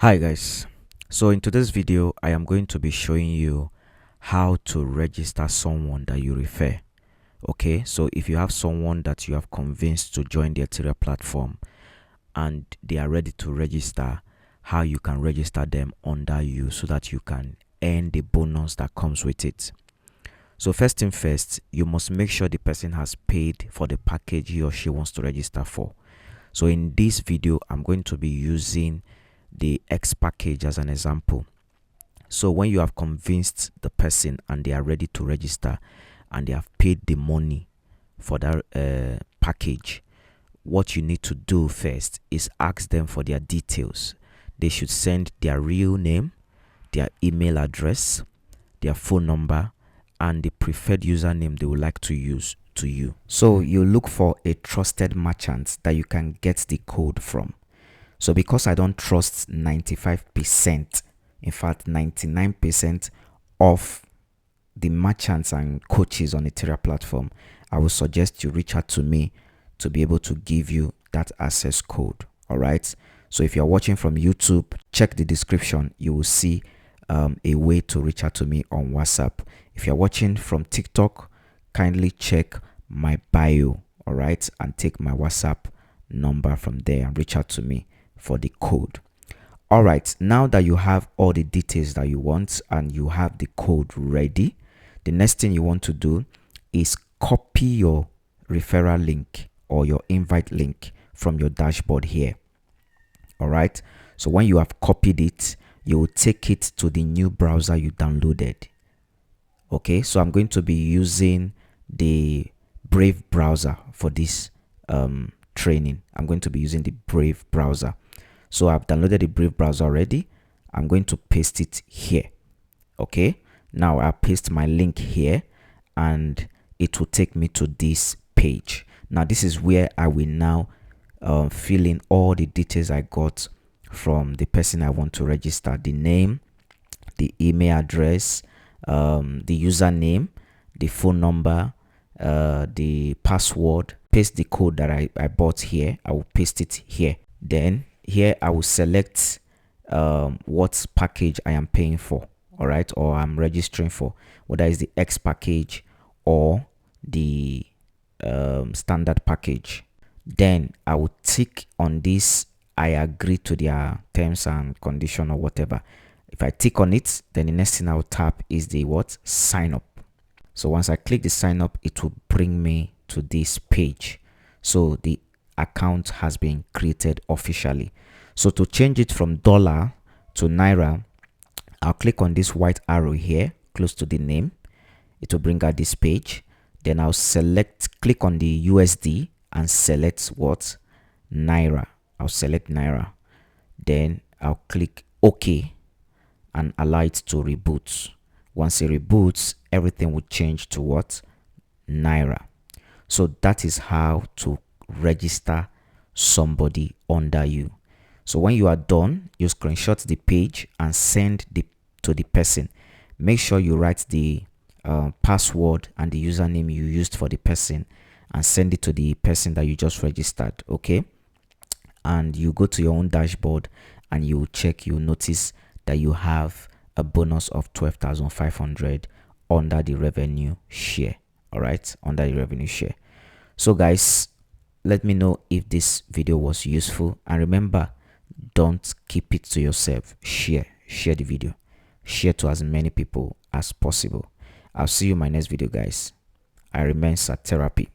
Hi guys, so in today's video I am going to be showing you how to register someone that you refer. Okay, so if you have someone that you have convinced to join the Ethereal platform and they are ready to register, how you can register them under you so that you can earn the bonus that comes with it. So first thing first, you must make sure the person has paid for the package he or she wants to register for. So in this video I'm going to be using the X package as an example. So when you have convinced the person and they are ready to register and they have paid the money for that package, what you need to do first is ask them for their details. They should send their real name, their email address, their phone number, and the preferred username they would like to use to you. So you look for a trusted merchant that you can get the code from. So because I don't trust 95%, in fact 99% of the merchants and coaches on the Ethereal platform, I would suggest you reach out to me to be able to give you that access code. All right. So if you're watching from YouTube, check the description. You will see a way to reach out to me on WhatsApp. If you're watching from TikTok, kindly check my bio. All right. And take my WhatsApp number from there and reach out to me for the code. All right, now that you have all the details that you want and you have the code ready, the next thing you want to do is copy your referral link or your invite link from your dashboard here. All right, so when you have copied it, you will take it to the new browser you downloaded. Okay, so I'm going to be using the Brave browser for this training. I'm going to be using the Brave browser. So I've downloaded the Brave browser already. I'm going to paste it here. Okay, now I'll paste my link here and it will take me to this page. Now this is where I will now fill in all the details I got from the person I want to register: the name, the email address, the username, the phone number, the password. Paste the code that I bought here. I will paste it here. Then here I will select what package I am paying for, all right, or I'm registering for, whether it's the X package or the standard package. Then I will tick on this I agree to their terms and condition or whatever. If I tick on it, then the next thing I will tap is the sign up. So once I click the sign up, it will bring me to this page. So the account has been created officially. So to change it from dollar to naira, I'll click on this white arrow here close to the name. It will bring out this page. Then I'll click on the USD and select naira. I'll select naira. Then I'll click OK and allow it to reboot. Once it reboots, everything will change to naira. So that is how to register somebody under you. So when you are done, you screenshot the page and send to the person. Make sure you write the password and the username you used for the person and send it to the person that you just registered. Okay, and you go to your own dashboard and you check, you notice that you have a bonus of 12,500 under the revenue share. All right, under the revenue share. So guys, let me know if this video was useful, and remember, don't keep it to yourself. Share the video, share to as many people as possible. I'll see you in my next video, guys. I remain Therapy.